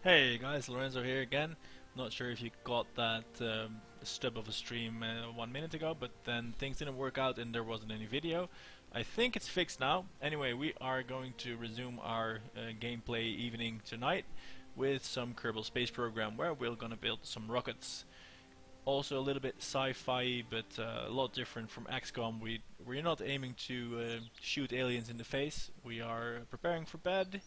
Hey guys, Lorenzo here again. Not sure if you got that stub of a stream 1 minute ago, but then things didn't work out and there wasn't any video. I think it's fixed now. Anyway, we are going to resume our gameplay evening tonight with some Kerbal Space Program where we're gonna build some rockets. Also a little bit sci-fi, but a lot different from XCOM. We're not aiming to shoot aliens in the face. We are preparing for bed.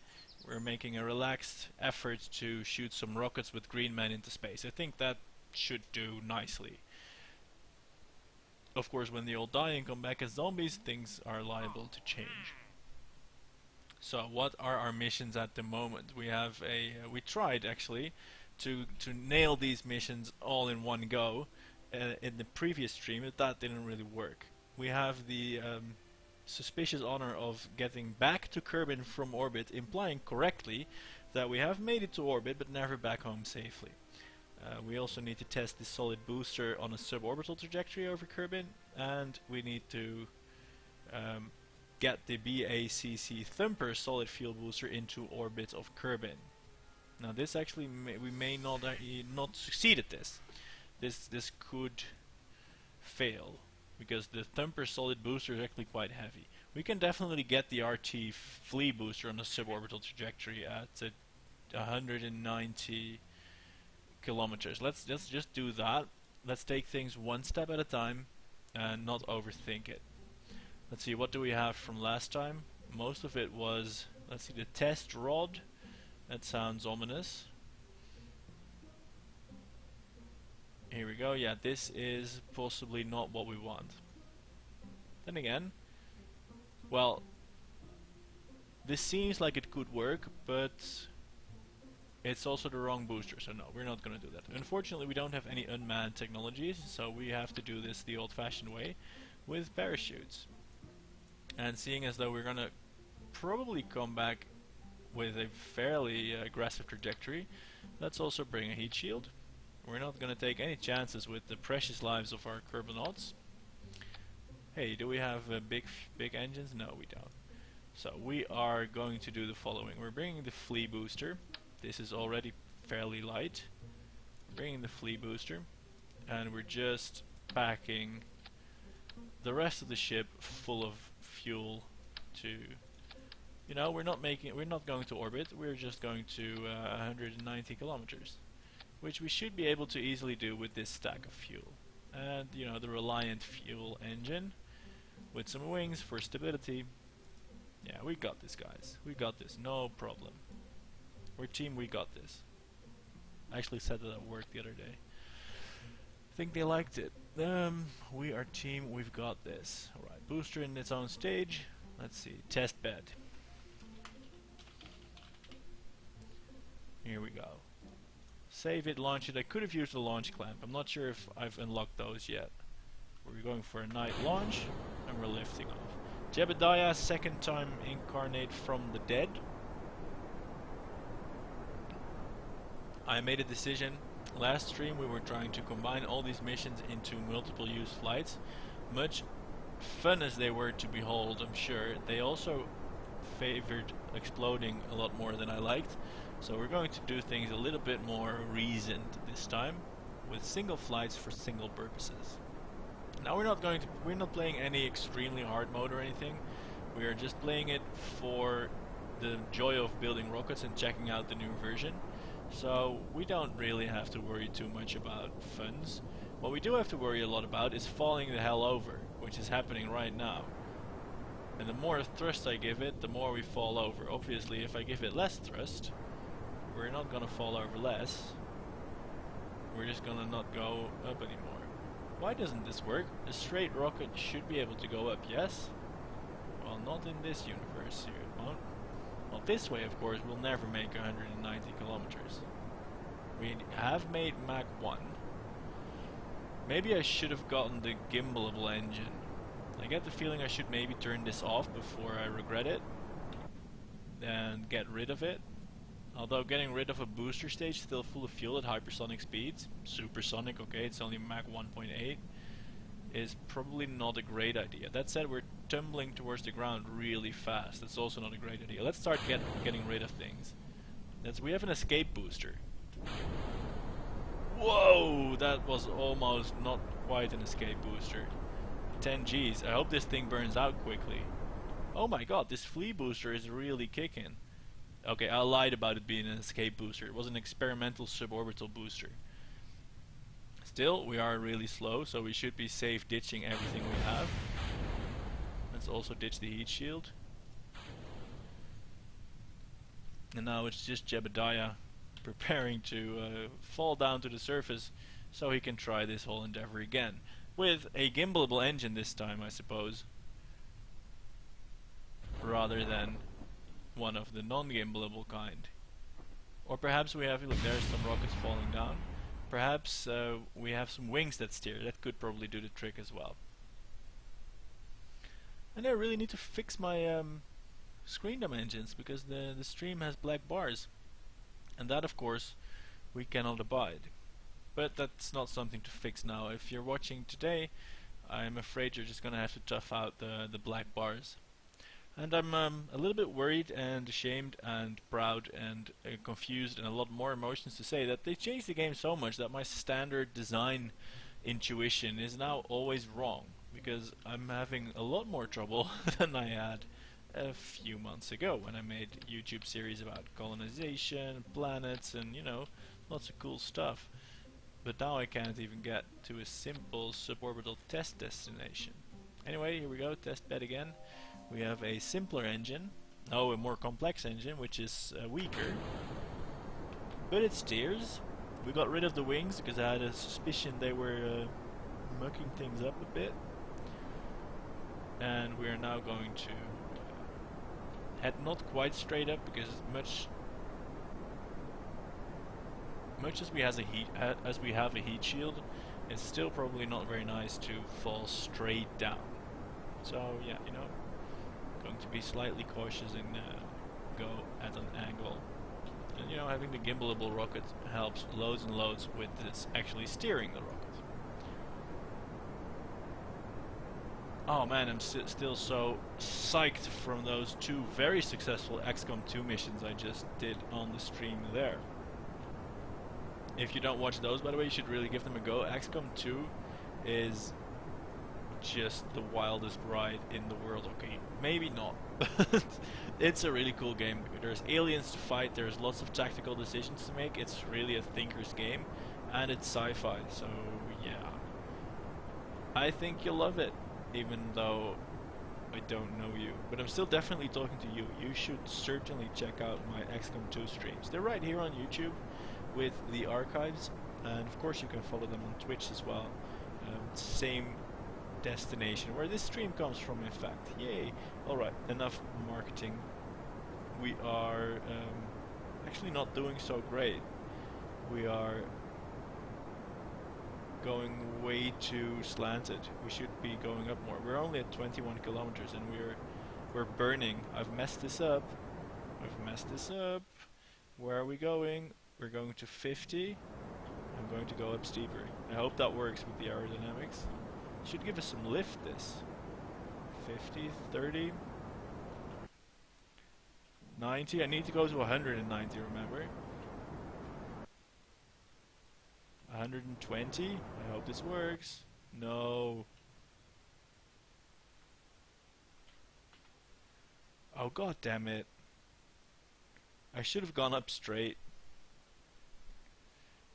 We're making a relaxed effort to shoot some rockets with green men into space. I think that should do nicely. Of course, when they all die and come back as zombies, things are liable to change. So, what are our missions at the moment? We have we tried actually to nail these missions all in one go in the previous stream, but that didn't really work. We have the suspicious honor of getting back to Kerbin from orbit, implying correctly that we have made it to orbit but never back home safely. We also need to test the solid booster on a suborbital trajectory over Kerbin, and we need to get the BACC Thumper solid fuel booster into orbit of Kerbin. Now this actually we may not succeed at this. This could fail, because the Thumper solid booster is actually quite heavy. We can definitely get the RT flea booster on a suborbital trajectory at 190 kilometers. Let's just do that. Let's take things one step at a time and not overthink it. Let's see, what do we have from last time? Most of it was, let's see, the test rod. That sounds ominous. Here we go. Yeah, this is possibly not what we want. Then again, well, this seems like it could work, but it's also the wrong booster, so no, we're not gonna do that. Unfortunately, we don't have any unmanned technologies, so we have to do this the old-fashioned way with parachutes. And seeing as though we're gonna probably come back with a fairly aggressive trajectory, let's also bring a heat shield. We're not gonna take any chances with the precious lives of our Kerbonauts. Hey, do we have big engines? No, we don't. So we are going to do the following. We're bringing the flea booster. This is already fairly light. We're bringing the flea booster, and we're just packing the rest of the ship full of fuel to, you know, we're not going to orbit. We're just going to 190 kilometers, which we should be able to easily do with this stack of fuel. And, you know, the Reliant fuel engine with some wings for stability. Yeah, we got this, guys. We got this, no problem. We're team, we got this. I actually said that at work the other day. I think they liked it. We are team, we've got this. Alright, booster in its own stage. Let's see, test bed. Here we go. Save it, launch it. I could have used the launch clamp. I'm not sure if I've unlocked those yet. We're going for a night launch, and we're lifting off. Jebediah, second time incarnate from the dead. I made a decision. Last stream we were trying to combine all these missions into multiple use flights. Much fun as they were to behold, I'm sure, they also favored exploding a lot more than I liked. So we're going to do things a little bit more reasoned this time, with single flights for single purposes. Now we're not playing any extremely hard mode or anything. We are just playing it for the joy of building rockets and checking out the new version. So we don't really have to worry too much about funds. What we do have to worry a lot about is falling the hell over, which is happening right now. And the more thrust I give it, the more we fall over. Obviously, if I give it less thrust, we're not gonna fall over less. We're just gonna not go up anymore. Why doesn't this work? A straight rocket should be able to go up, yes? Well, not in this universe here, it won't. Well, this way, of course, we'll never make 190 kilometers. We have made Mach 1. Maybe I should have gotten the gimbalable engine. I get the feeling I should maybe turn this off before I regret it and get rid of it. Although getting rid of a booster stage still full of fuel at hypersonic speeds, supersonic, okay, it's only Mach 1.8, is probably not a great idea. That said, we're tumbling towards the ground really fast. That's also not a great idea. Let's start getting rid of things. We have an escape booster. Whoa, that was almost not quite an escape booster. 10 Gs. I hope this thing burns out quickly. Oh my god, this flea booster is really kicking. Okay, I lied about it being an escape booster. It was an experimental suborbital booster. Still, we are really slow, so we should be safe ditching everything we have. Let's also ditch the heat shield. And now it's just Jebediah preparing to fall down to the surface so he can try this whole endeavor again. With a gimbalable engine this time, I suppose. Rather than one of the non-gimbalable kind. Or perhaps we have, look, there's some rockets falling down. Perhaps we have some wings that steer. That could probably do the trick as well. And I really need to fix my screen dimensions because the stream has black bars. And that, of course, we cannot abide. But that's not something to fix now. If you're watching today, I'm afraid you're just gonna have to tough out the black bars. And I'm a little bit worried and ashamed and proud and confused and a lot more emotions to say that they changed the game so much that my standard design intuition is now always wrong, because I'm having a lot more trouble than I had a few months ago when I made YouTube series about colonization, planets, and you know, lots of cool stuff. But now I can't even get to a simple suborbital test destination. Anyway, here we go, test bed again. We have a simpler engine, a more complex engine, which is weaker, but it steers. We got rid of the wings because I had a suspicion they were mucking things up a bit. And we are now going to head not quite straight up, because much as we have a heat shield, it's still probably not very nice to fall straight down. So yeah, you know, going to be slightly cautious and go at an angle. And you know, having the gimbalable rocket helps loads and loads with this actually steering the rocket. Oh man, I'm still so psyched from those 2 very successful XCOM 2 missions I just did on the stream there. If you don't watch those, by the way, you should really give them a go. XCOM 2 is just the wildest ride in the world. Okay, maybe not, but it's a really cool game. There's aliens to fight, there's lots of tactical decisions to make. It's really a thinker's game, and it's sci-fi, so yeah. I think you'll love it, even though I don't know you. But I'm still definitely talking to you. You should certainly check out my XCOM 2 streams. They're right here on YouTube with the archives, and of course you can follow them on Twitch as well. Same destination where this stream comes from, in fact. Yay! Alright, enough marketing. We are actually not doing so great. We are going way too slanted. We should be going up more. We're only at 21 kilometers and we're burning. I've messed this up. Where are we going? We're going to 50. I'm going to go up steeper. I hope that works with the aerodynamics. Should give us some lift, this. 50, 30, 90. I need to go to 190, remember? 120. I hope this works. No. Oh, god damn it. I should have gone up straight.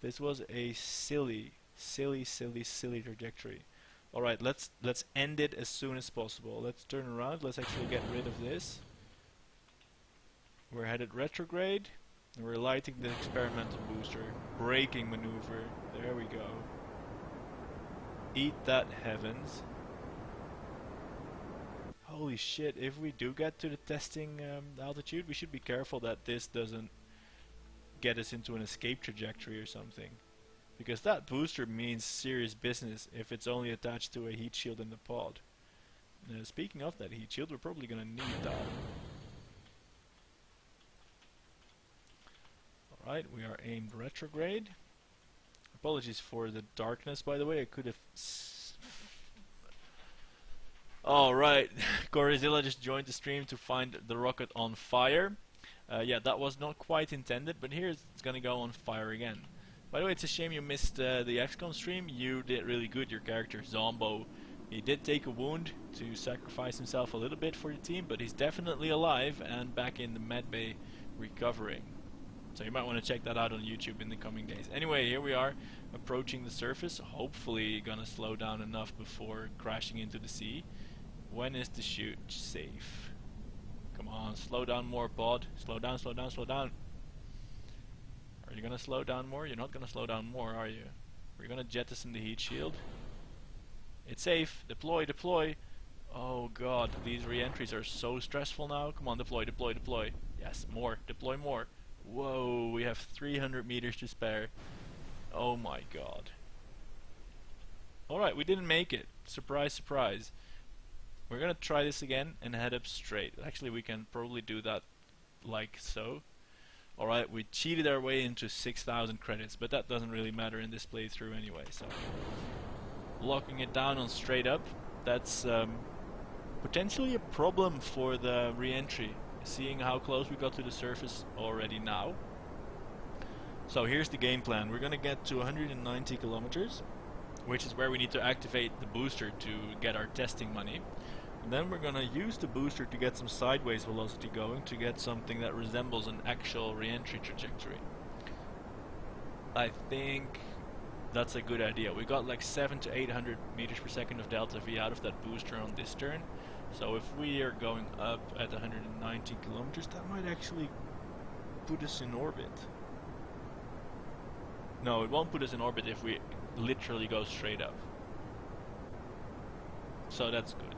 This was a silly trajectory. Alright, let's end it as soon as possible. Let's turn around, let's actually get rid of this. We're headed retrograde, and we're lighting the experimental booster. Braking maneuver, there we go. Eat that, heavens. Holy shit, if we do get to the testing altitude, we should be careful that this doesn't get us into an escape trajectory or something. Because that booster means serious business if it's only attached to a heat shield in the pod. Speaking of that heat shield, we're probably gonna need that. Alright, we are aimed retrograde. Apologies for the darkness, by the way. I could have... Alright, Gorizilla just joined the stream to find the rocket on fire. Yeah, that was not quite intended, but here it's gonna go on fire again. By the way, it's a shame you missed the XCOM stream. You did really good. Your character, Zombo, he did take a wound to sacrifice himself a little bit for the team, but he's definitely alive and back in the medbay recovering. So you might want to check that out on YouTube in the coming days. Anyway, here we are approaching the surface. Hopefully gonna slow down enough before crashing into the sea. When is the shoot safe? Come on, slow down more, bud. Slow down, slow down, slow down. Are you gonna slow down more? You're not gonna slow down more, are you? We're gonna jettison the heat shield. It's safe. Deploy, deploy. Oh god, these re-entries are so stressful now. Come on, deploy, deploy, deploy. Yes, more. Deploy more. Whoa, we have 300 meters to spare. Oh my god. Alright, we didn't make it. Surprise, surprise. We're gonna try this again and head up straight. Actually, we can probably do that like so. Alright, we cheated our way into 6,000 credits, but that doesn't really matter in this playthrough anyway, so... Locking it down on straight up, that's potentially a problem for the re-entry, seeing how close we got to the surface already now. So here's the game plan. We're gonna get to 190 kilometers, which is where we need to activate the booster to get our testing money. And then we're gonna use the booster to get some sideways velocity going to get something that resembles an actual re-entry trajectory. I think that's a good idea. We got like 700 to 800 meters per second of delta V out of that booster on this turn. So if we are going up at 190 kilometers, that might actually put us in orbit. No, it won't put us in orbit if we literally go straight up. So that's good.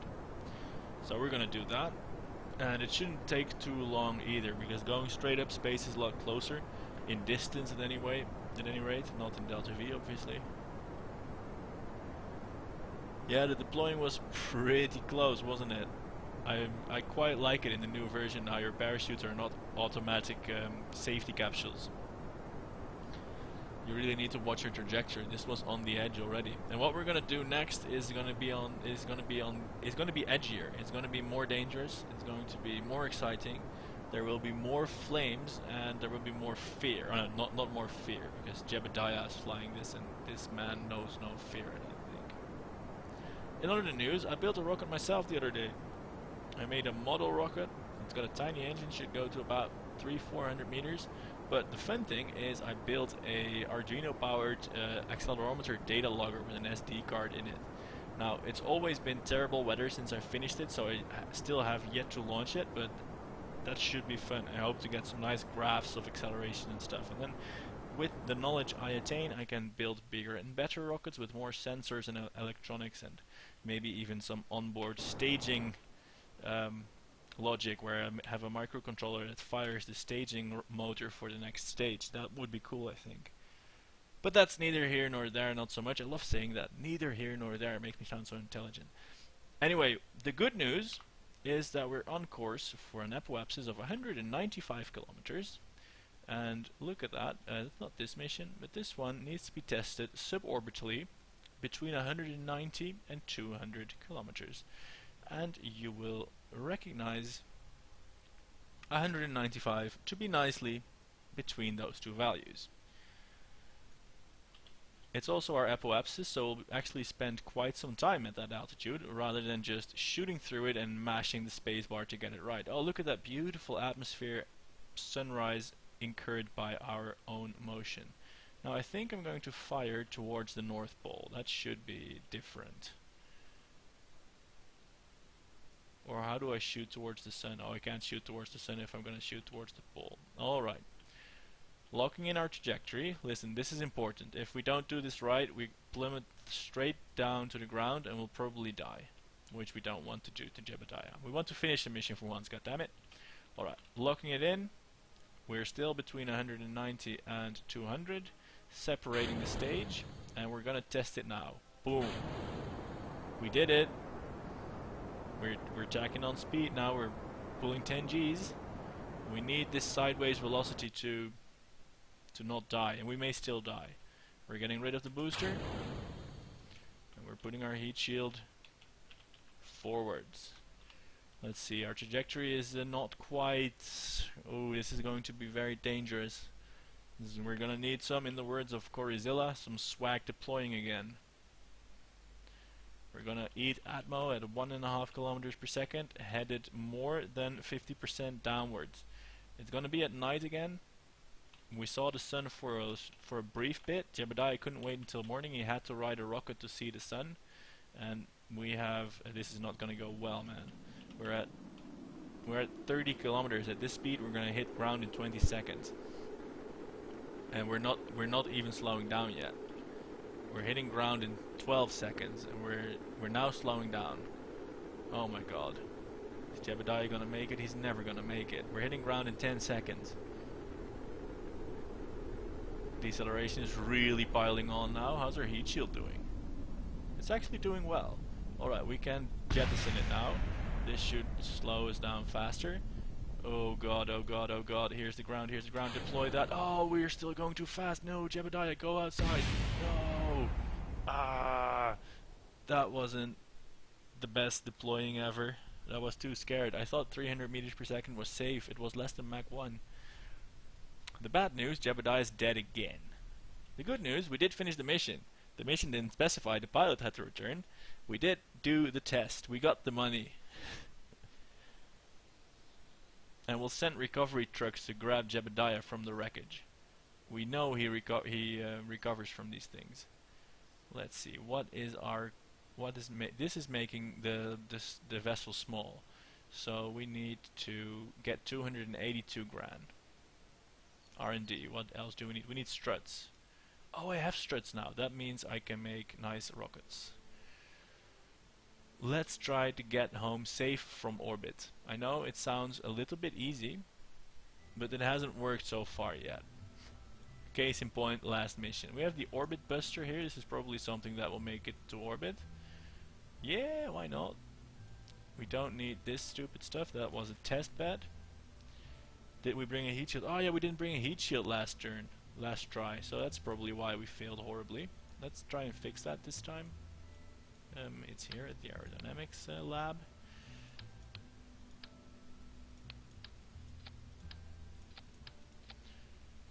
So we're gonna do that. And it shouldn't take too long either, because going straight up space is a lot closer in distance at any rate, not in delta V obviously. Yeah, the deploying was pretty close, wasn't it? I quite like it in the new version how your parachutes are not automatic safety capsules. You really need to watch your trajectory. This was on the edge already. And what we're gonna do next is gonna be edgier. It's gonna be more dangerous. It's going to be more exciting. There will be more flames and there will be more fear. Not more fear, because Jebediah is flying this and this man knows no fear, I don't think. In other news, I built a rocket myself the other day. I made a model rocket. It's got a tiny engine, should go to about 300-400 meters. But the fun thing is I built a Arduino powered accelerometer data logger with an SD card in it. Now, it's always been terrible weather since I finished it, so I still have yet to launch it, but that should be fun. I hope to get some nice graphs of acceleration and stuff. And then with the knowledge I attain, I can build bigger and better rockets with more sensors and electronics, and maybe even some onboard staging logic where I have a microcontroller that fires the staging motor for the next stage. That would be cool, I think. But that's neither here nor there, not so much. I love saying that. Neither here nor there. It makes me sound so intelligent. Anyway, the good news is that we're on course for an apoapsis of 195 kilometers. And look at that. Not this mission, but this one needs to be tested suborbitally between 190 and 200 kilometers. And you will recognize 195 to be nicely between those two values. It's also our apoapsis, so we'll actually spend quite some time at that altitude rather than just shooting through it and mashing the spacebar to get it right. Oh, look at that beautiful atmosphere sunrise incurred by our own motion. Now I think I'm going to fire towards the North Pole. That should be different. Or how do I shoot towards the sun? Oh, I can't shoot towards the sun if I'm going to shoot towards the pole. Alright. Locking in our trajectory. Listen, this is important. If we don't do this right, we plummet straight down to the ground and we'll probably die. Which we don't want to do to Jebediah. We want to finish the mission for once, goddammit. Alright, locking it in. We're still between 190 and 200. Separating the stage. And we're going to test it now. Boom. We did it. We're jacking on speed now, we're pulling 10 Gs. We need this sideways velocity to not die, and we may still die. We're getting rid of the booster, and we're putting our heat shield forwards. Let's see, our trajectory is not quite... Oh, this is going to be very dangerous. We're gonna need some, in the words of Coryzilla, some swag deploying again. We're gonna eat Atmo at 1.5 kilometers per second, headed more than 50% downwards. It's gonna be at night again. We saw the sun for a brief bit. Jebediah couldn't wait until morning. He had to ride a rocket to see the sun. And we have... this is not gonna go well, man. We're at 30 kilometers. At this speed, we're gonna hit ground in 20 seconds. And we're not even slowing down yet. We're hitting ground in 12 seconds, and we're now slowing down. Oh my god. Is Jebediah gonna make it? He's never gonna make it. We're hitting ground in 10 seconds. Deceleration is really piling on now. How's our heat shield doing? It's actually doing well. Alright, we can jettison it now. This should slow us down faster. Oh god, oh god, oh god. Here's the ground, deploy that. Oh, we're still going too fast. No, Jebediah, go outside. No! Ah! That wasn't the best deploying ever. I was too scared. I thought 300 meters per second was safe. It was less than Mach 1. The bad news, Jebediah is dead again. The good news, we did finish the mission. The mission didn't specify the pilot had to return. We did do the test. We got the money. And we'll send recovery trucks to grab Jebediah from the wreckage. We know he recovers from these things. Let's see. This is making the vessel small. So we need to get 282 grand. R&D. What else do we need? We need struts. Oh, I have struts now. That means I can make nice rockets. Let's try to get home safe from orbit. I know it sounds a little bit easy, but it hasn't worked so far yet. Case in point, last mission. We have the orbit buster here. This is probably something that will make it to orbit. Yeah, why not? We don't need this stupid stuff. That was a test bed. Did we bring a heat shield? Oh yeah, we didn't bring a heat shield last try, so that's probably why we failed horribly. Let's try and fix that this time. It's here at the aerodynamics lab.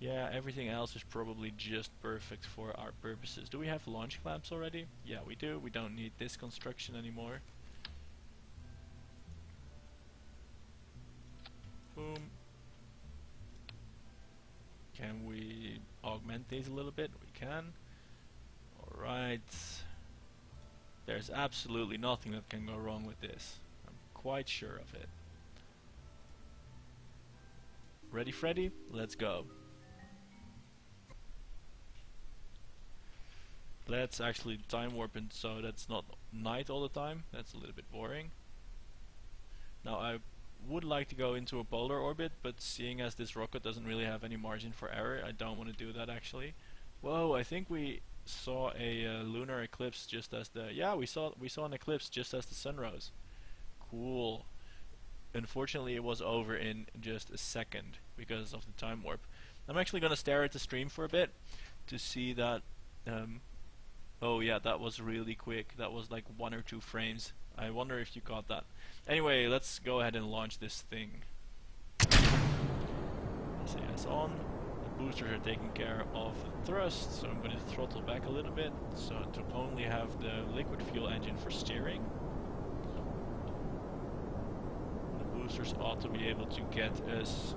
Yeah, everything else is probably just perfect for our purposes. Do we have launch clamps already? Yeah, we do. We don't need this construction anymore. Boom. Can we augment these a little bit? We can. Alright. There's absolutely nothing that can go wrong with this. I'm quite sure of it. Ready, Freddy? Let's go. Let's actually time warp it so that's not night all the time. That's a little bit boring. Now I would like to go into a polar orbit, but seeing as this rocket doesn't really have any margin for error, I don't want to do that actually. Whoa, I think we saw a lunar eclipse just as the... Yeah, we saw an eclipse just as the sun rose. Cool. Unfortunately it was over in just a second because of the time warp. I'm actually gonna stare at the stream for a bit to see that... oh yeah, that was really quick. That was like 1 or 2 frames. I wonder if you caught that. Anyway, let's go ahead and launch this thing. SAS on. The boosters are taking care of the thrust, so I'm going to throttle back a little bit, so to only have the liquid fuel engine for steering. The boosters ought to be able to get us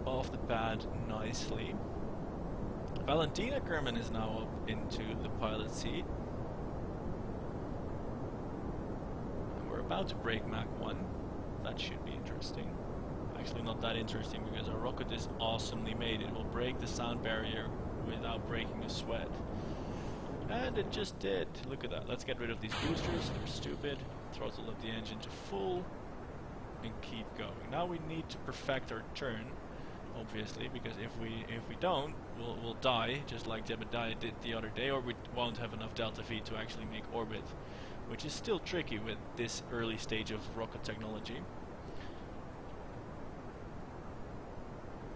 off the pad nicely. Valentina Kerman is now up into the pilot seat. And we're about to break Mach 1. That should be interesting. Actually not that interesting because our rocket is awesomely made. It will break the sound barrier without breaking a sweat. And it just did. Look at that. Let's get rid of these boosters. They're stupid. Throttle up the engine to full. And keep going. Now we need to perfect our turn. Obviously, because if we don't, we'll die, just like Jebediah did the other day, or we won't have enough delta V to actually make orbit, which is still tricky with this early stage of rocket technology.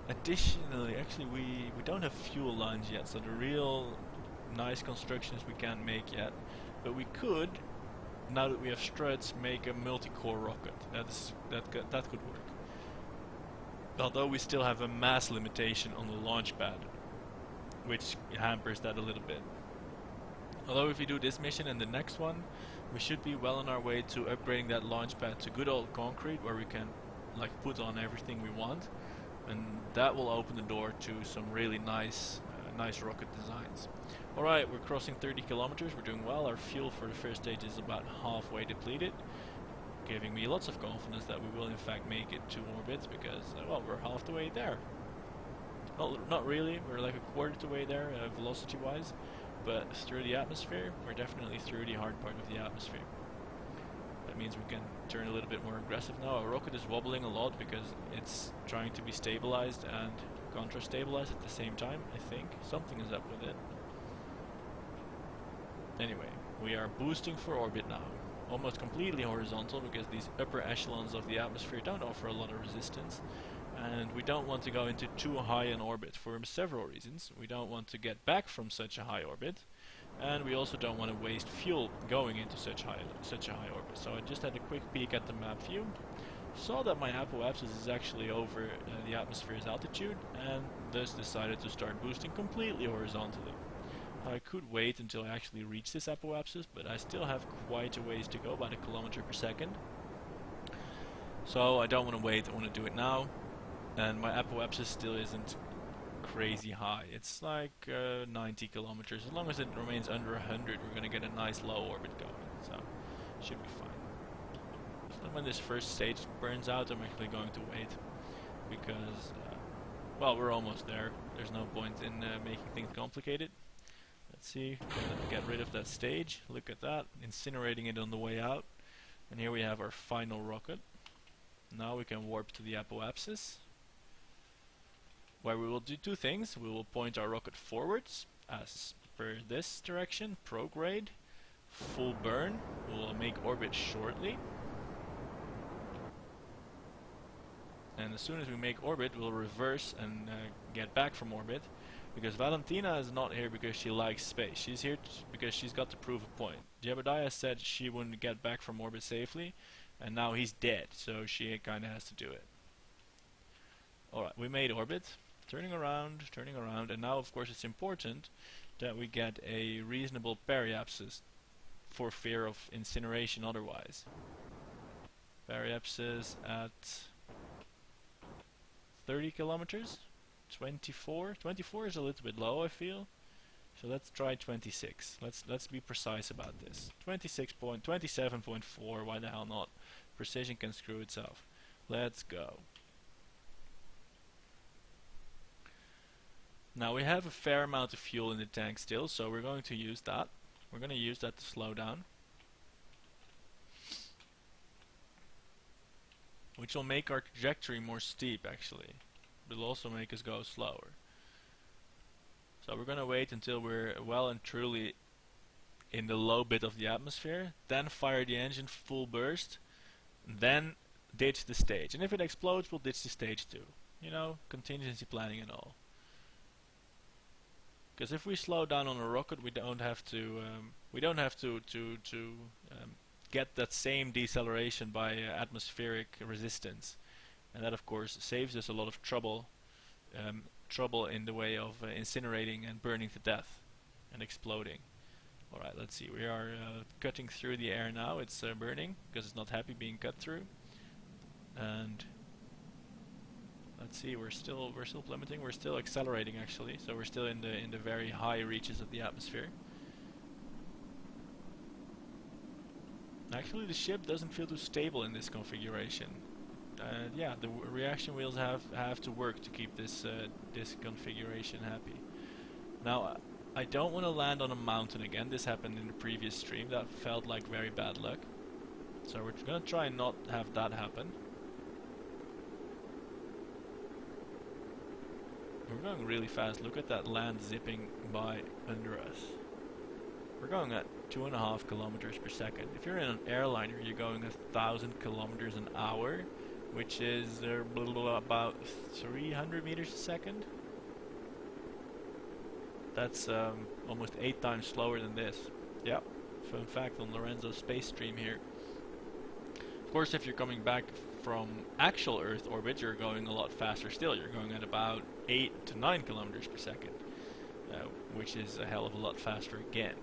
Additionally, actually we don't have fuel lines yet, so the real nice constructions we can't make yet, but we could now that we have struts, make a multi-core rocket. That could work. Although we still have a mass limitation on the launch pad, which hampers that a little bit. Although if we do this mission and the next one, we should be well on our way to upgrading that launch pad to good old concrete, where we can like put on everything we want, and that will open the door to some really nice rocket designs. Alright, we're crossing 30 kilometers, we're doing well. Our fuel for the first stage is about halfway depleted, giving me lots of confidence that we will in fact make it to orbit, because well, we're half the way there. Not really, we're like a quarter the way there, velocity wise, but through the atmosphere, we're definitely through the hard part of the atmosphere. That means we can turn a little bit more aggressive now. Our rocket is wobbling a lot because it's trying to be stabilized and contra-stabilized at the same time, I think. Something is up with it. Anyway, we are boosting for orbit now. Almost completely horizontal, because these upper echelons of the atmosphere don't offer a lot of resistance. And we don't want to go into too high an orbit for several reasons. We don't want to get back from such a high orbit, and we also don't want to waste fuel going into such a high orbit. So I just had a quick peek at the map view, saw that my apoapsis is actually over the atmosphere's altitude, and thus decided to start boosting completely horizontally. I could wait until I actually reach this apoapsis, but I still have quite a ways to go, about a kilometer per second. So I don't want to wait, I want to do it now. And my apoapsis still isn't crazy high. It's like 90 kilometers. As long as it remains under 100, we're going to get a nice low orbit going. So, should be fine. So when this first stage burns out, I'm actually going to wait. Because, well, we're almost there. There's no point in making things complicated. Let's see. Get rid of that stage. Look at that. Incinerating it on the way out. And here we have our final rocket. Now we can warp to the apoapsis, where we will do two things. We will point our rocket forwards, as per this direction, prograde, full burn. We will make orbit shortly. And as soon as we make orbit, we'll reverse and get back from orbit. Because Valentina is not here because she likes space. She's here because she's got to prove a point. Jebediah said she wouldn't get back from orbit safely, and now he's dead, so she kinda has to do it. Alright, we made orbit. Turning around, and now of course it's important that we get a reasonable periapsis for fear of incineration otherwise. Periapsis at 30 kilometers? 24? 24 is a little bit low, I feel. So let's try 26. Let's be precise about this. 27.4, why the hell not? Precision can screw itself. Let's go. Now we have a fair amount of fuel in the tank still, so we're going to use that. We're going to use that to slow down, which will make our trajectory more steep actually, but it'll also make us go slower. So we're going to wait until we're well and truly in the low bit of the atmosphere, then fire the engine full burst, then ditch the stage. And if it explodes, we'll ditch the stage too. You know, contingency planning and all. Because if we slow down on a rocket, we don't have to get that same deceleration by atmospheric resistance, and that of course saves us a lot of trouble in the way of incinerating and burning to death and exploding. Alright, let's see. We are cutting through the air now. It's burning because it's not happy being cut through. And let's see, we're still plummeting. We're still accelerating actually, so we're still in the very high reaches of the atmosphere. Actually, the ship doesn't feel too stable in this configuration. Yeah, the reaction wheels have to work to keep this configuration happy. Now, I don't want to land on a mountain again. This happened in the previous stream. That felt like very bad luck. So we're gonna try and not have that happen. We're going really fast. Look at that land zipping by under us. We're going at 2.5 kilometers per second. If you're in an airliner, you're going 1,000 kilometers an hour, which is about 300 meters a second. That's almost 8 times slower than this. Yep. Fun fact on Lorenzo's space stream here. Of course, if you're coming back from actual Earth orbit, you're going a lot faster still. You're going at about 8 to 9 kilometers per second, which is a hell of a lot faster again.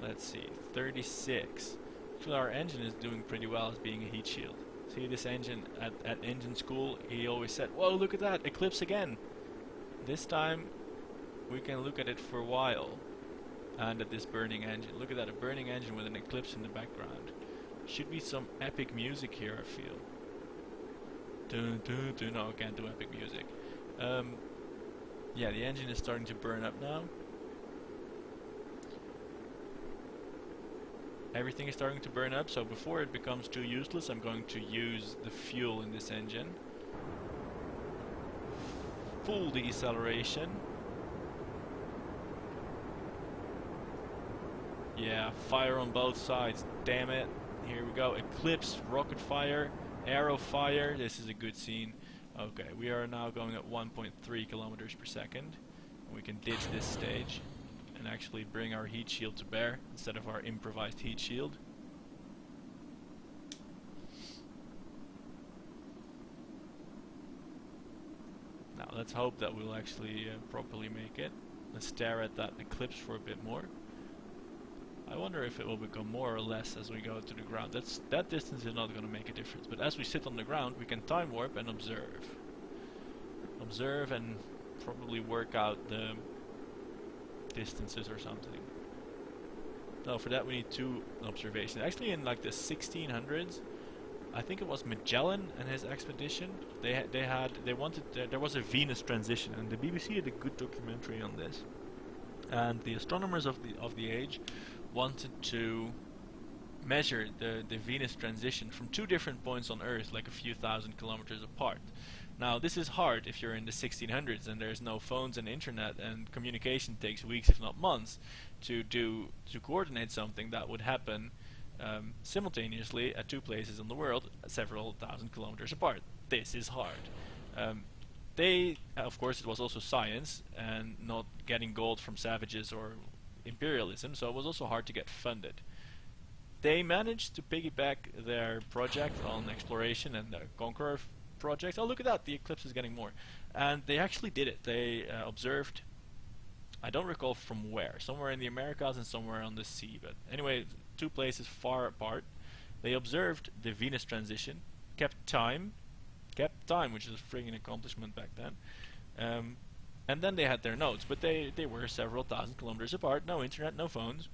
Let's see, 36. So our engine is doing pretty well as being a heat shield. See this engine at engine school, he always said, whoa, look at that, eclipse again. This time we can look at it for a while. And at this burning engine. Look at that, a burning engine with an eclipse in the background. Should be some epic music here, I feel. Dun, dun, dun. No, I can't do epic music. Yeah, the engine is starting to burn up now. Everything is starting to burn up, so before it becomes too useless, I'm going to use the fuel in this engine. Full deceleration. Yeah, fire on both sides, damn it. Here we go, eclipse, rocket fire, arrow fire. This is a good scene. Okay, we are now going at 1.3 kilometers per second. We can ditch this stage and actually bring our heat shield to bear instead of our improvised heat shield. Now let's hope that we'll actually properly make it. Let's stare at that eclipse for a bit more. I wonder if it will become more or less as we go to the ground. That distance is not going to make a difference, but as we sit on the ground we can time warp and observe. Observe and probably work out the distances or something. No, for that we need 2 observations. Actually in like the 1600s, I think it was Magellan and his expedition, there was a Venus transition, and the BBC did a good documentary on this. And the astronomers of the age wanted to measure the Venus transition from 2 different points on Earth, like a few thousand kilometers apart. Now this is hard if you're in the 1600s and there's no phones and internet, and communication takes weeks if not months to coordinate something that would happen simultaneously at 2 places in the world several thousand kilometers apart. This is hard. Of course it was also science and not getting gold from savages or imperialism, so it was also hard to get funded. They managed to piggyback their project on exploration and the Conqueror project. Oh, look at that, the eclipse is getting more. And they actually did it. They observed, I don't recall from where, somewhere in the Americas and somewhere on the sea, but anyway, 2 places far apart. They observed the Venus transition, kept time, which is a friggin' accomplishment back then. And then they had their notes, but they were several thousand kilometers apart, no internet, no phones.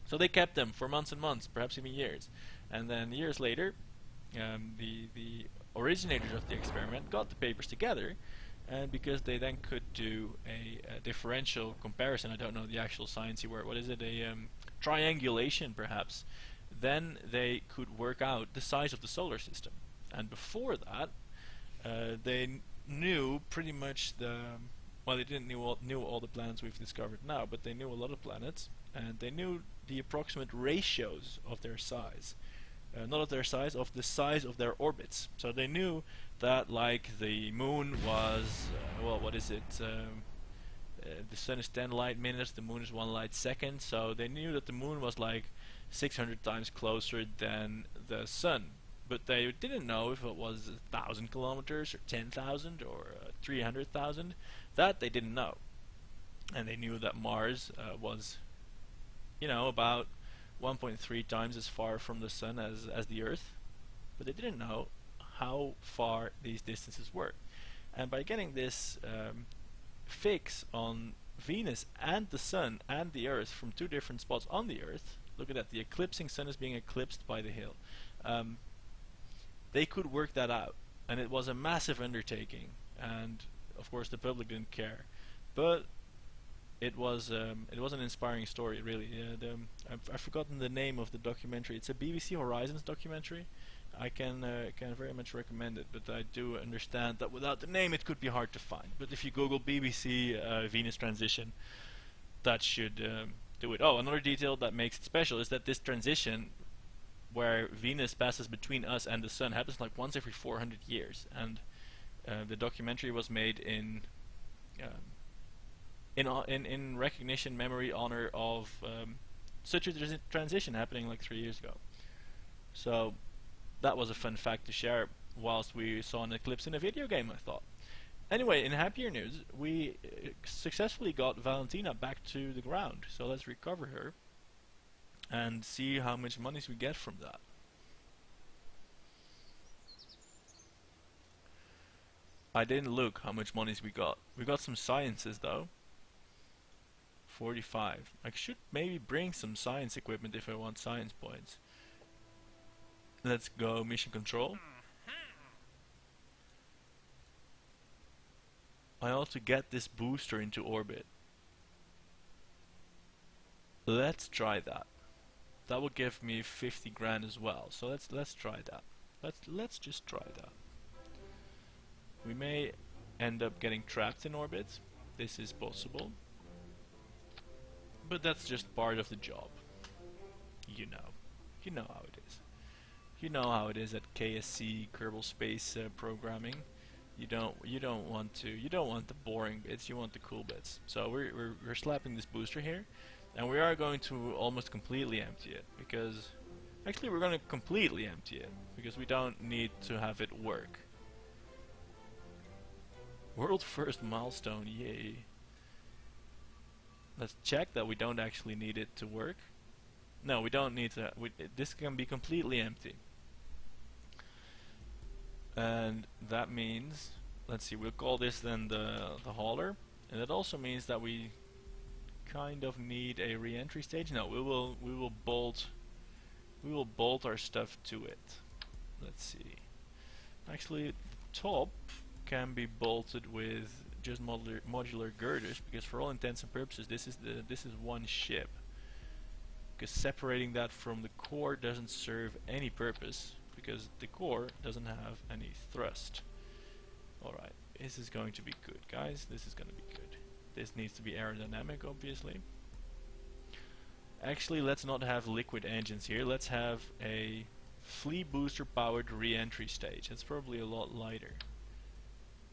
So they kept them for months and months, perhaps even years. And then years later, the originators of the experiment got the papers together, and because they then could do a differential comparison, I don't know the actual sciencey word, what is it, a triangulation perhaps, then they could work out the size of the solar system. And before that, they knew pretty much well, they didn't knew all the planets we've discovered now, but they knew a lot of planets, and they knew the approximate ratios of their size. Not of their size, of the size of their orbits. So they knew that, like, the moon was, well, what is it? The sun is 10 light minutes, the moon is 1 light second, so they knew that the moon was like 600 times closer than the sun. But they didn't know if it was 1,000 kilometers or 10,000 or 300,000. That they didn't know. And they knew that Mars was, you know, about 1.3 times as far from the sun as the Earth. But they didn't know how far these distances were. And by getting this fix on Venus and the sun and the Earth from 2 different spots on the Earth, look at that, the eclipsing sun is being eclipsed by the hill. They could work that out, and it was a massive undertaking, and of course the public didn't care, but it was an inspiring story, really. I've forgotten the name of the documentary. It's a BBC Horizons documentary. I can very much recommend it, but I do understand that without the name it could be hard to find. But if you Google BBC Venus transition, that should do it. Oh, another detail that makes it special is that this transition, where Venus passes between us and the sun, happens like once every 400 years, and the documentary was made in in recognition, memory, honor of such a transition happening like 3 years ago. So that was a fun fact to share whilst we saw an eclipse in a video game, I thought. Anyway, in happier news, we successfully got Valentina back to the ground. So let's recover her and see how much monies we get from that. I didn't look how much monies we got. We got some sciences though. 45. I should maybe bring some science equipment if I want science points. Let's go mission control. I ought to get this booster into orbit. Let's try that. That will give me 50 grand as well. So let's try that. Let's just try that. We may end up getting trapped in orbit. This is possible. But that's just part of the job. You know. You know how it is. You know how it is at KSC Kerbal Space Programming. You don't want the boring bits. You want the cool bits. So we're slapping this booster here, and we are going to almost completely empty it because actually we're going to completely empty it because we don't need to have it work. World first milestone, yay. Let's check that we don't actually need it to work. No, we don't need to. This can be completely empty. And that means, let's see, we'll call this then the hauler. And that also means that we kind of need a re-entry stage. No, we will bolt our stuff to it. Let's see. Actually, the top can be bolted with just modular girders because for all intents and purposes this is one ship. Because separating that from the core doesn't serve any purpose because the core doesn't have any thrust. Alright, this is going to be good, guys. This is going to be good. This needs to be aerodynamic, obviously. Actually, let's not have liquid engines here. Let's have a flea booster powered re-entry stage. It's probably a lot lighter.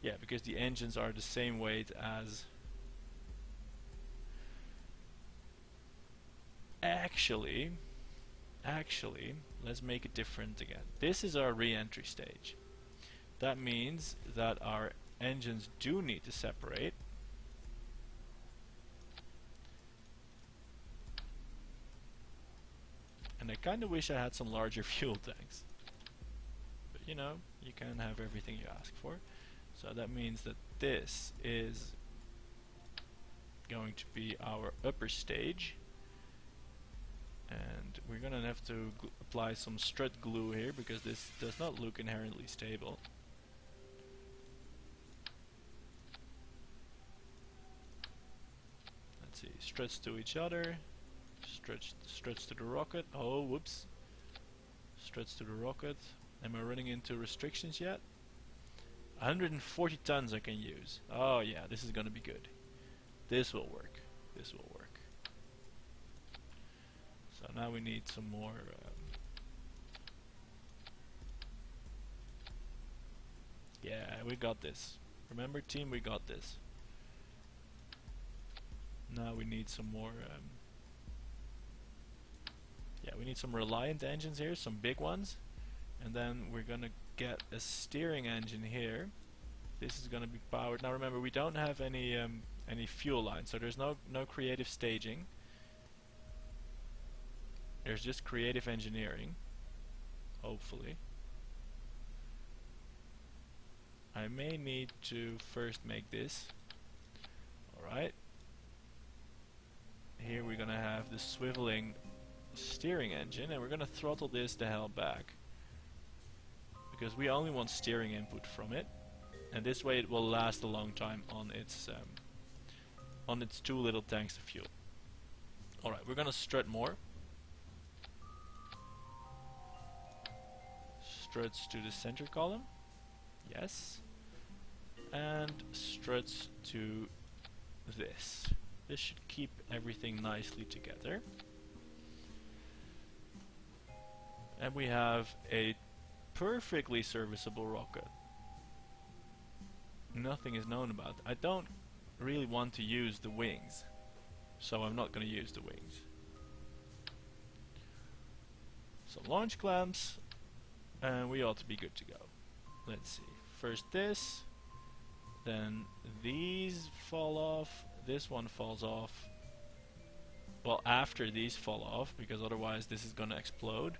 Yeah, because the engines are the same weight as... Actually, let's make it different again. This is our re-entry stage. That means that our engines do need to separate. And I kinda wish I had some larger fuel tanks. But you know, you can have everything you ask for. So that means that this is going to be our upper stage. And we're gonna have to apply some strut glue here because this does not look inherently stable. Let's see, struts to each other, struts to the rocket. Oh, whoops. Struts to the rocket. Am I running into restrictions yet? 140 tons I can use. Oh yeah, this is gonna be good. This will work. This will work. So now we need some more yeah, we got this. Remember team, we got this. Now we need some more yeah, we need some reliant engines here, some big ones. And then we're gonna get a steering engine here. This is gonna be powered. Now remember, we don't have any fuel lines, so there's no creative staging. There's just creative engineering, hopefully. I may need to first make this. Alright. Here we're gonna have the swiveling steering engine, and we're gonna throttle this the hell back. Because we only want steering input from it. And this way it will last a long time on its 2 little tanks of fuel. Alright, we're gonna strut more. Struts to the center column. Yes. And struts to this. This should keep everything nicely together. And we have a perfectly serviceable rocket. Nothing is known about it. I don't really want to use the wings, so I'm not going to use the wings. Some launch clamps, and we ought to be good to go. Let's see. First this, then these fall off, this one falls off. Well, after these fall off, because otherwise this is gonna explode.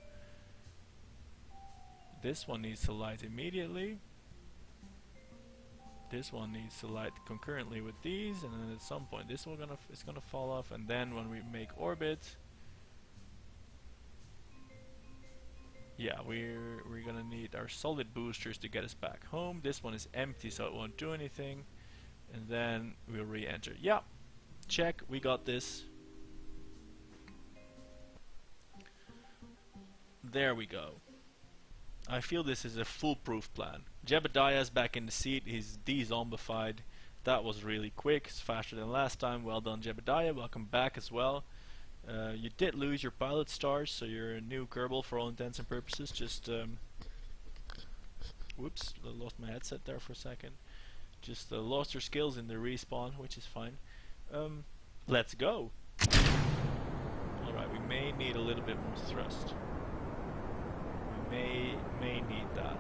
This one needs to light immediately. This one needs to light concurrently with these, and then at some point this one is gonna fall off, and then when we make orbit, yeah, we're gonna need our solid boosters to get us back home. This one is empty, so it won't do anything, and then we'll re-enter. Yeah, check, we got this. There we go. I feel this is a foolproof plan. Jebediah's back in the seat, he's de-zombified. That was really quick, it's faster than last time. Well done, Jebediah, welcome back as well. You did lose your pilot stars, so you're a new Kerbal for all intents and purposes. Just, whoops, I lost my headset there for a second. Just lost your skills in the respawn, which is fine. Let's go! Alright, we may need a little bit more thrust. May need that.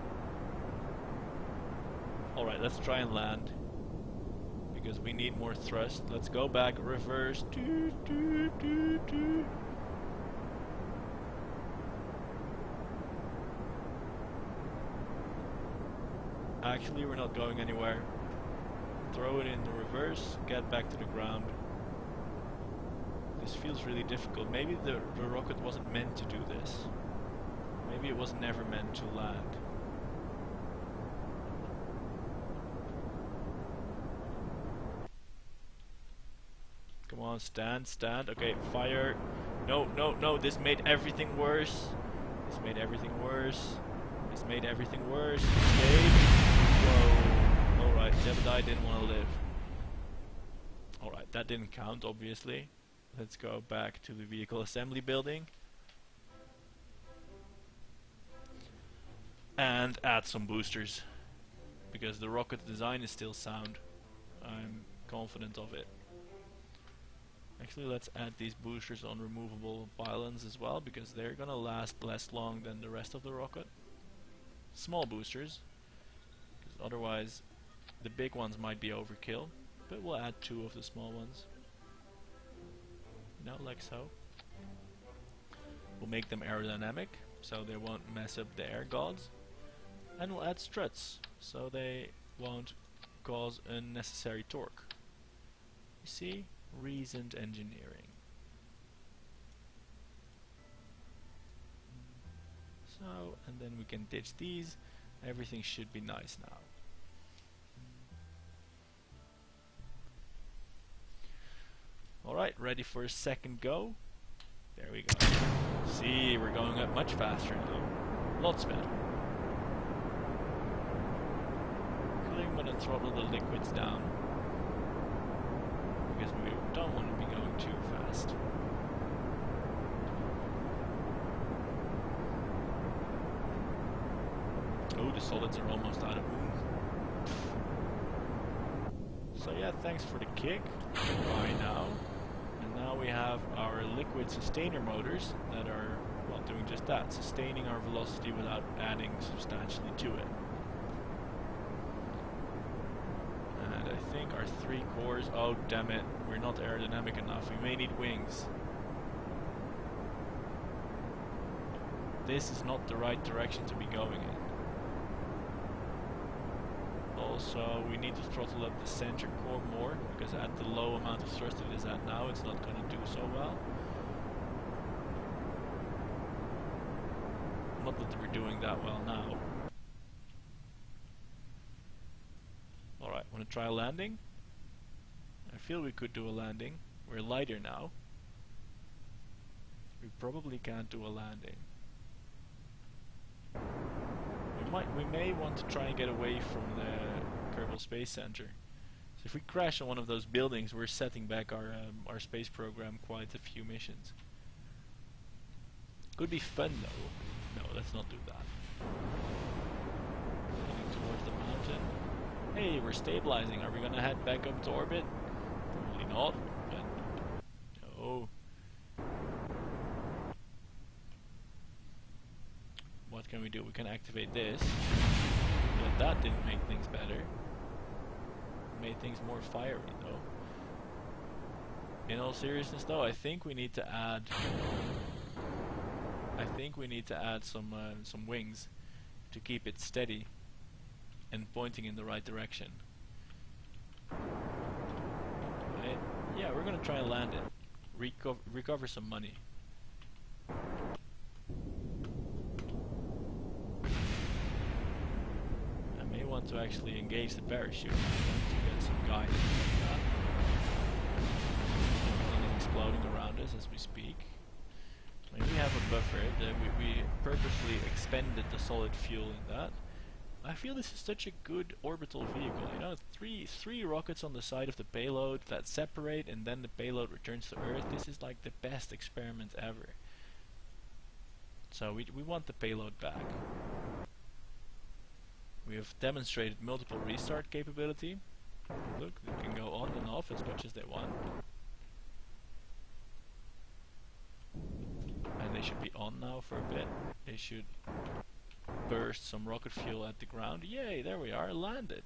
Alright, let's try and land, because we need more thrust. Let's go back, reverse. Actually, we're not going anywhere. Throw it in the reverse, get back to the ground. This feels really difficult. Maybe the rocket wasn't meant to do this. Maybe it was never meant to land. Come on, stand. Okay, fire. No, this made everything worse. This made everything worse. Escape. Whoa. Alright, Jebediah didn't want to live. Alright, that didn't count, obviously. Let's go back to the vehicle assembly building. And add some boosters, because the rocket design is still sound. I'm confident of it. Actually, let's add these boosters on removable pylons as well, because they're gonna last less long than the rest of the rocket. Small boosters, because otherwise the big ones might be overkill, but we'll add 2 of the small ones. Like so. We'll make them aerodynamic, so they won't mess up the air gods. And we'll add struts, so they won't cause unnecessary torque. You see? Reasoned engineering. So, and then we can ditch these. Everything should be nice now. Alright, ready for a second go. There we go. See, we're going up much faster now. Lots better. I'm gonna throttle the liquids down, because we don't want to be going too fast. Oh, the solids are almost out of room. So yeah, thanks for the kick. Goodbye now. And now we have our liquid sustainer motors that are, well, doing just that, sustaining our velocity without adding substantially to it. And I think our 3 cores, oh damn it, we're not aerodynamic enough, we may need wings. This is not the right direction to be going in. Also, we need to throttle up the center core more, because at the low amount of thrust it is at now, it's not going to do so well. Not that we're doing that well now. Alright, want to try a landing? I feel we could do a landing. We're lighter now. We probably can't do a landing. We may want to try and get away from the Kerbal Space Center. So if we crash on one of those buildings, we're setting back our space program quite a few missions. Could be fun though. No, let's not do that. Heading towards the mountain. Hey, we're stabilizing. Are we gonna head back up to orbit? Maybe not, but no. What can we do? We can activate this. But that didn't make things better. It made things more fiery though. In all seriousness though, I think we need to add some wings to keep it steady and pointing in the right direction. Right? Yeah, we're gonna try and land it. Recover some money. I may want to actually engage the parachute to get some guidance like that. Everything exploding around us as we speak. Maybe we have a buffer that we purposely expended the solid fuel in that. I feel this is such a good orbital vehicle, you know, three rockets on the side of the payload that separate and then the payload returns to Earth. This is like the best experiment ever. So we want the payload back. We have demonstrated multiple restart capability. Look, they can go on and off as much as they want. And they should be on now for a bit. They should burst some rocket fuel at the ground. Yay, there we are, landed.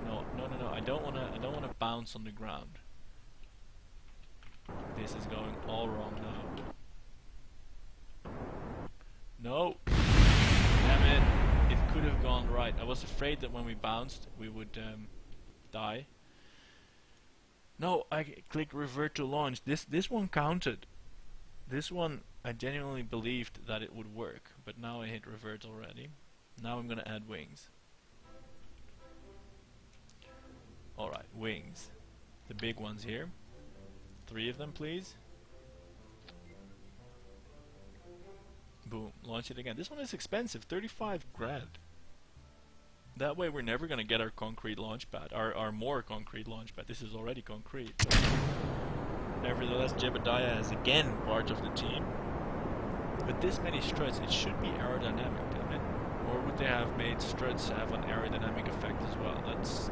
No, I don't wanna bounce on the ground. This is going all wrong now. No! Damn it! It could have gone right. I was afraid that when we bounced we would die. No, I clicked revert to launch. This one counted. This one I genuinely believed that it would work, but now I hit revert already. Now I'm gonna add wings. Alright, wings. The big ones here. 3 of them, please. Boom, launch it again. This one is expensive, 35 grand. That way we're never gonna get our concrete launch pad, our more concrete launch pad. This is already concrete. Nevertheless, Jebediah is again part of the team. With this many struts, it should be aerodynamic, damn it. Or would they have made struts have an aerodynamic effect as well? That's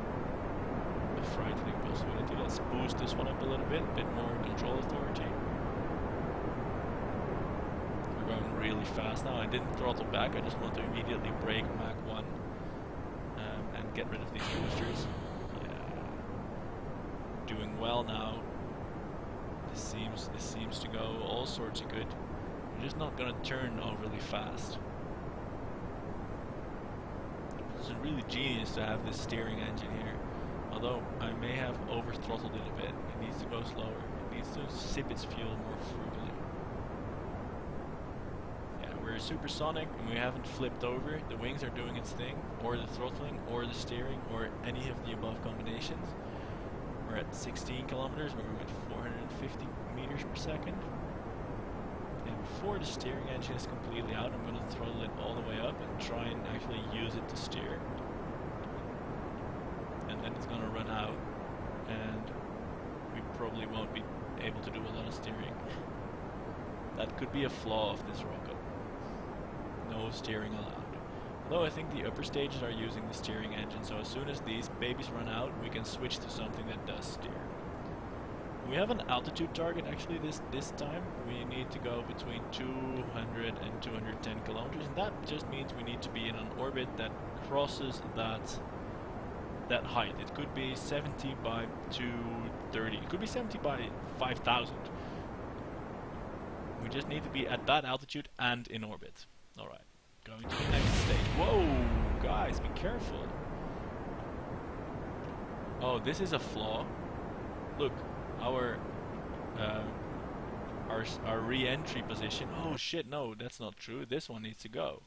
a frightening possibility. Let's boost this one up a little bit more control authority. We're going really fast now. I didn't throttle back, I just want to immediately brake Mach 1 and get rid of these boosters. Yeah. Doing well now. This seems to go all sorts of good. We're just not gonna turn overly fast. It's really genius to have this steering engine here. Although I may have over throttled it a bit. It needs to go slower. It needs to sip its fuel more frugally. Yeah, we're supersonic and we haven't flipped over. The wings are doing its thing, or the throttling, or the steering, or any of the above combinations. We're at 16 kilometers, where we're at 450 meters per second. And before the steering engine is completely out, I'm going to throttle it all the way up and try and actually use it to steer. And then it's going to run out, and we probably won't be able to do a lot of steering. That could be a flaw of this rocket. No steering allowed. Though I think the upper stages are using the steering engine, so as soon as these babies run out, we can switch to something that does steer. We have an altitude target actually this time. We need to go between 200 and 210 kilometers, and that just means we need to be in an orbit that crosses that height. It could be 70 by 230. It could be 70 by 5,000. We just need to be at that altitude and in orbit. Alright. Going to the next stage. Whoa, guys, be careful. Oh, this is a flaw. Look, our re-entry position. Oh shit, no, that's not true. This one needs to go.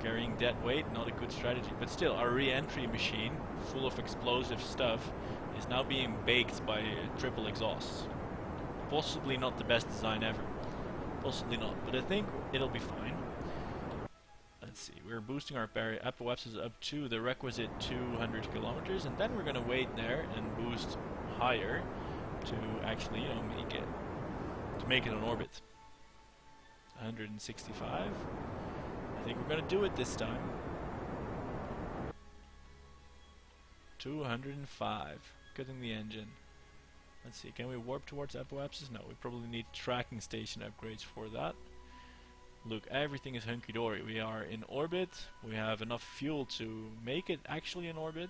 Carrying dead weight, not a good strategy. But still, our re-entry machine, full of explosive stuff, is now being baked by triple exhausts. Possibly not the best design ever. Possibly not, but I think it'll be fine. Let's see, we're boosting our apoapsis up to the requisite 200 kilometers, and then we're gonna wait there and boost higher to actually, you know, make it an orbit. 165. I think we're gonna do it this time. 205. Cutting the engine. Let's see, can we warp towards apoapsis? No, we probably need tracking station upgrades for that. Look, everything is hunky-dory. We are in orbit, we have enough fuel to make it actually in orbit,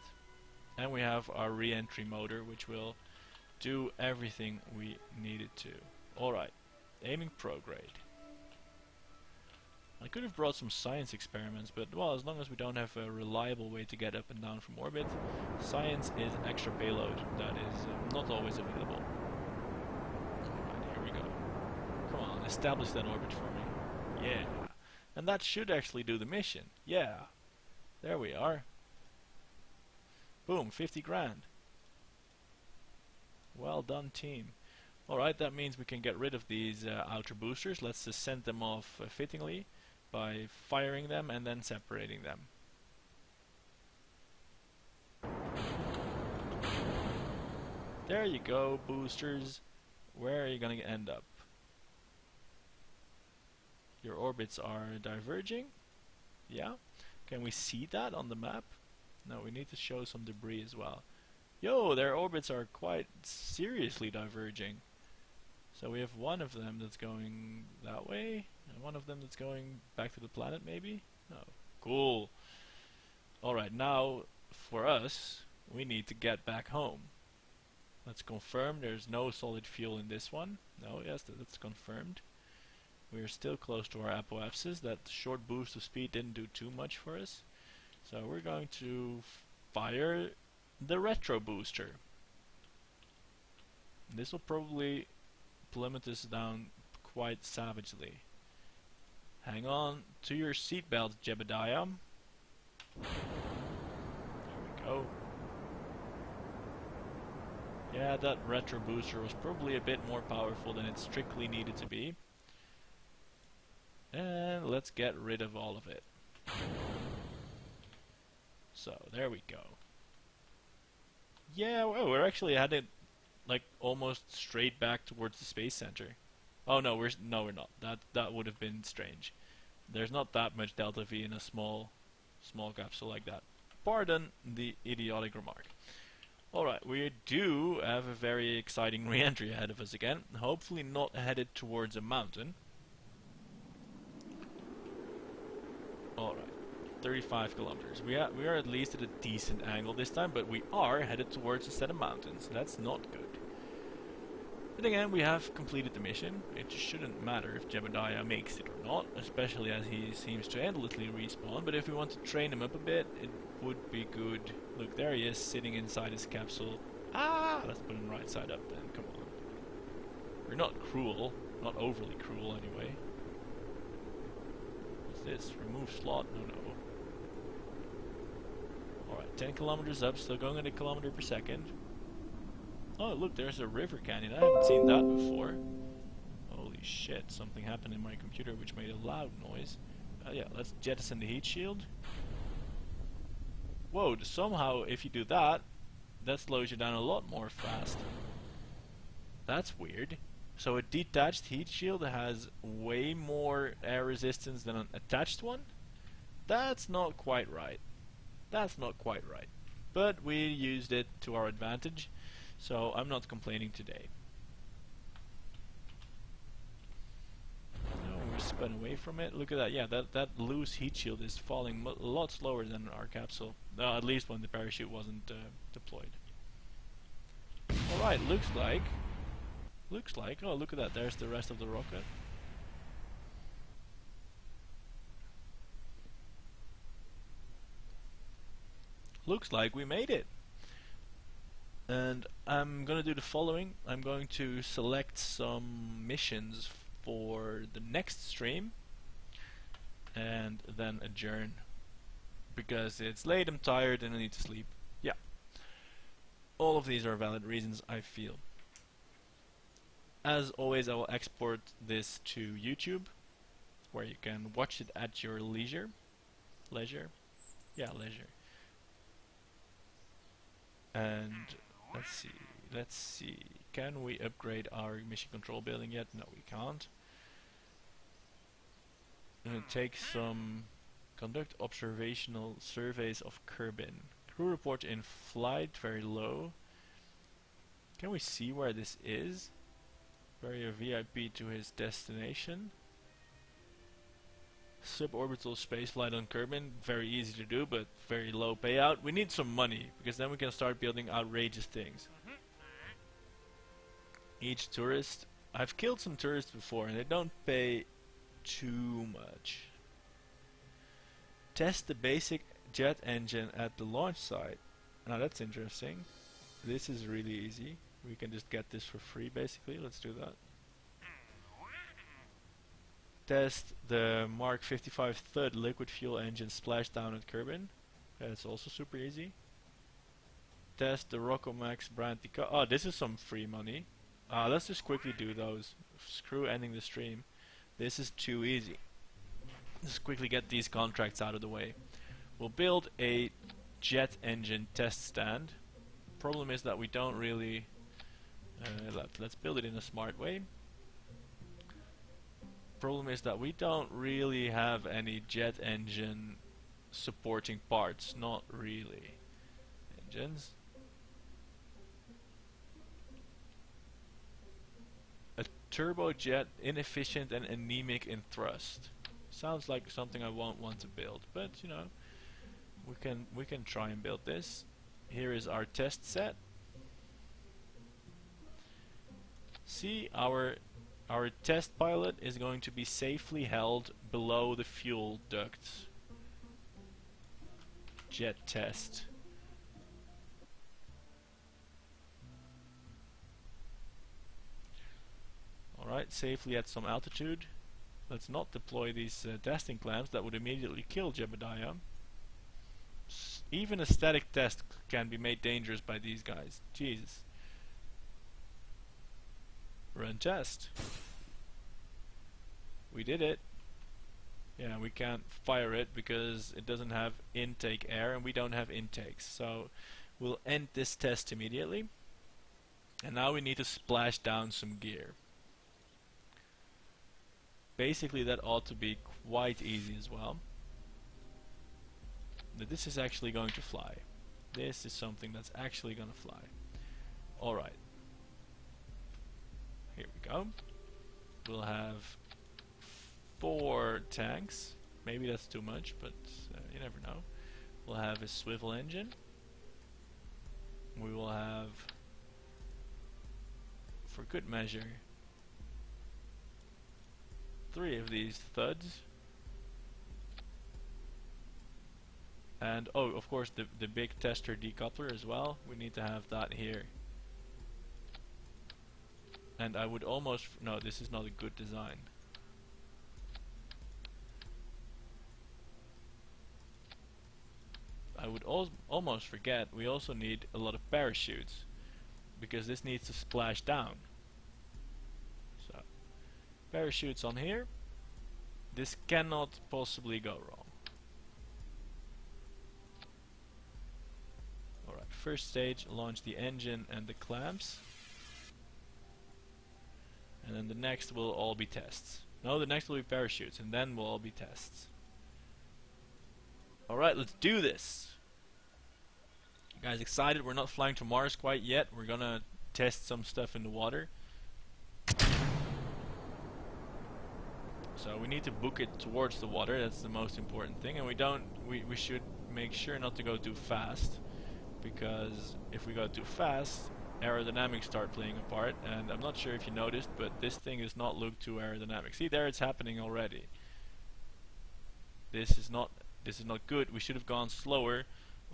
and we have our re-entry motor, which will do everything we need it to. Alright, aiming prograde. I could have brought some science experiments, but well, as long as we don't have a reliable way to get up and down from orbit, science is extra payload that is not always available. Alright, here we go. Come on, establish that orbit for me. Yeah. And that should actually do the mission. Yeah. There we are. Boom, 50 grand. Well done, team. Alright, that means we can get rid of these outer boosters. Let's just send them off fittingly by firing them and then separating them. There you go, boosters. Where are you going to end up? Your orbits are diverging. Yeah. Can we see that on the map? No, we need to show some debris as well. Yo, their orbits are quite seriously diverging. So we have one of them that's going that way, and one of them that's going back to the planet maybe? No. Cool. Alright, now for us, we need to get back home. Let's confirm there's no solid fuel in this one. No, yes, that's confirmed. We are still close to our apoapsis. That short boost of speed didn't do too much for us. So we're going to fire the retro booster. This will probably plummet us down quite savagely. Hang on to your seatbelt, Jebediah. There we go. Yeah, that retro booster was probably a bit more powerful than it strictly needed to be. And let's get rid of all of it. So, there we go. Yeah, well, we're actually headed like almost straight back towards the space center. Oh no, we're not. That would have been strange. There's not that much delta V in a small capsule like that. Pardon the idiotic remark. Alright, we do have a very exciting re-entry ahead of us again. Hopefully not headed towards a mountain. Alright, 35 kilometers. We are at least at a decent angle this time, but we are headed towards a set of mountains. That's not good. But again, we have completed the mission. It shouldn't matter if Jebediah makes it or not, especially as he seems to endlessly respawn, but if we want to train him up a bit, it would be good. Look, there he is, sitting inside his capsule. Ah! Let's put him right side up then, come on. We're not cruel, not overly cruel anyway. What's this? Remove slot? No. Alright, 10 kilometers up, still going at a kilometer per second. Oh, look, there's a river canyon. I haven't seen that before. Holy shit, something happened in my computer which made a loud noise. Yeah, let's jettison the heat shield. Whoa, somehow if you do that, that slows you down a lot more fast. That's weird. So a detached heat shield has way more air resistance than an attached one? That's not quite right. That's not quite right. But we used it to our advantage, so I'm not complaining today. No, we spun away from it. Look at that. Yeah, that loose heat shield is falling a lot slower than our capsule. At least when the parachute wasn't deployed. Alright, looks like, oh look at that, there's the rest of the rocket. Looks like we made it. And I'm gonna do the following. I'm going to select some missions for the next stream and then adjourn, because it's late, I'm tired, and I need to sleep. Yeah. All of these are valid reasons, I feel. As always, I will export this to YouTube, where you can watch it at your leisure. Leisure? Yeah, leisure. And let's see. Can we upgrade our mission control building yet? No, we can't. I'm gonna take some conduct observational surveys of Kerbin. Crew report in flight, very low. Can we see where this is? Bury a VIP to his destination. Suborbital spaceflight on Kerbin, very easy to do, but very low payout. We need some money, because then we can start building outrageous things. Each tourist, I've killed some tourists before, and they don't pay too much. Test the basic jet engine at the launch site. Now that's interesting. This is really easy. We can just get this for free, basically. Let's do that. Test the Mark 55 Thud liquid fuel engine splashdown at Kerbin. That's also super easy. Test the Rockomax brand. Oh, this is some free money. Let's just quickly do those. Screw ending the stream. This is too easy. Let's quickly get these contracts out of the way. We'll build a jet engine test stand. Problem is that we don't really... let's build it in a smart way. Problem is that we don't really have any jet engine supporting parts. Not really. Engines. A turbojet, inefficient and anemic in thrust. Sounds like something I won't want to build, but you know, we can try and build this. Here is our test set. See, our test pilot is going to be safely held below the fuel ducts. Jet test. Alright, safely at some altitude. Let's not deploy these testing clamps, that would immediately kill Jebediah. Even a static test can be made dangerous by these guys. Jesus. Run test. We did it. Yeah, we can't fire it because it doesn't have intake air and we don't have intakes. So we'll end this test immediately. And now we need to splash down some gear. Basically that ought to be quite easy as well. But this is actually going to fly. This is something that's actually going to fly. Alright. Here we go. We'll have 4 tanks. Maybe that's too much, but you never know. We'll have a swivel engine. We will have, for good measure, 3 of these thuds. And oh, of course the big tester decoupler as well. We need to have that here. And I would almost... no, this is not a good design. I would almost forget, we also need a lot of parachutes. Because this needs to splash down. So, parachutes on here. This cannot possibly go wrong. Alright, first stage, launch the engine and the clamps. And then the next will all be tests. No, the next will be parachutes, and then will all be tests. Alright, let's do this! You guys excited? We're not flying to Mars quite yet. We're gonna test some stuff in the water. So we need to book it towards the water, that's the most important thing. And we should make sure not to go too fast. Because if we go too fast, aerodynamics start playing a part, and I'm not sure if you noticed, but this thing does not look too aerodynamic. See, there it's happening already. This is not good. We should have gone slower.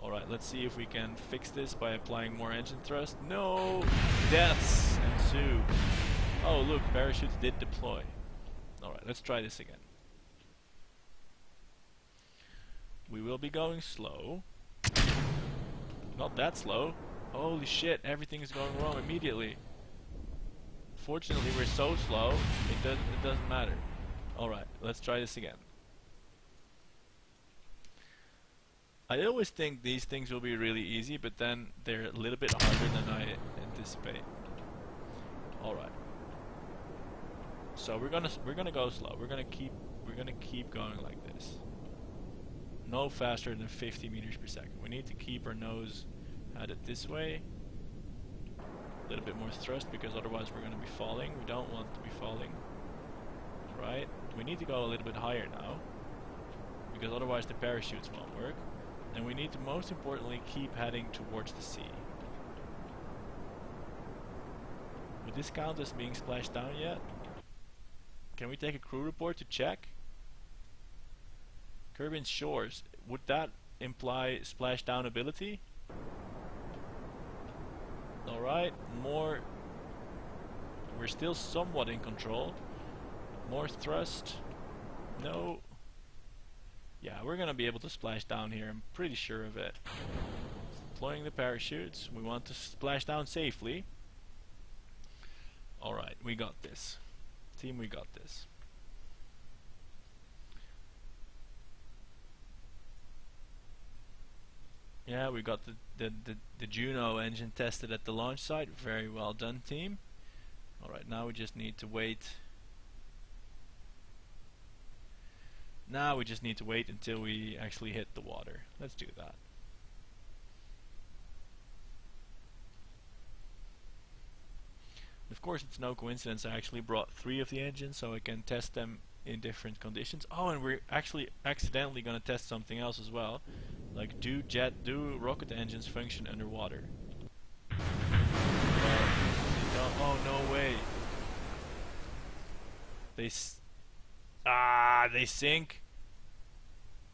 Alright, let's see if we can fix this by applying more engine thrust. No! Deaths ensue. Oh look, parachutes did deploy. Alright, let's try this again. We will be going slow. Not that slow. Holy shit, everything is going wrong immediately. Fortunately, we're so slow, it doesn't matter. Alright, let's try this again. I always think these things will be really easy, but then they're a little bit harder than I anticipate. Alright. So we're gonna go slow. We're gonna keep going like this. no faster than 50 meters per second. We need to keep our nose headed this way. A little bit more thrust, because otherwise we're going to be falling. We don't want to be falling. Right? We need to go a little bit higher now, because otherwise the parachutes won't work. And we need to, most importantly, keep heading towards the sea. Would this count as being splashed down yet? Can we take a crew report to check? Kerbin Shores, would that imply splashdown ability? Alright, more. We're still somewhat in control. More thrust. No. Yeah, we're gonna be able to splash down here, I'm pretty sure of it. Deploying the parachutes. We want to splash down safely. Alright, we got this. Team, we got this. Yeah, we got the Juno engine tested at the launch site. Very well done, team. Alright, now we just need to wait. Now we just need to wait until we actually hit the water. Let's do that. Of course, it's no coincidence I actually brought 3 of the engines so I can test them in different conditions. Oh, and we're actually accidentally going to test something else as well. Like, do rocket engines function underwater? Oh, no way. They sink.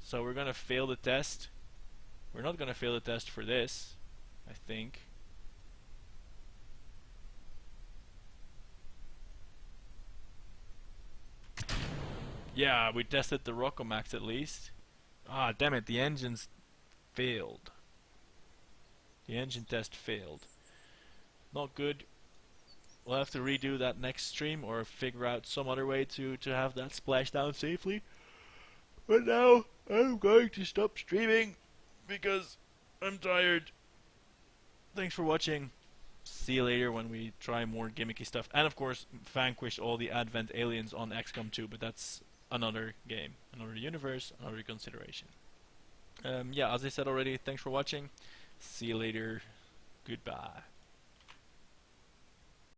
So we're going to fail the test. We're not going to fail the test for this, I think. Yeah, we tested the Rockomax at least. Ah, damn it, the engines failed. The engine test failed. Not good. We'll have to redo that next stream or figure out some other way to have that splash down safely. But now, I'm going to stop streaming because I'm tired. Thanks for watching. See you later when we try more gimmicky stuff. And of course, vanquish all the Advent aliens on XCOM 2, but that's another game, another universe, another consideration. Yeah, as I said already, thanks for watching. See you later. Goodbye.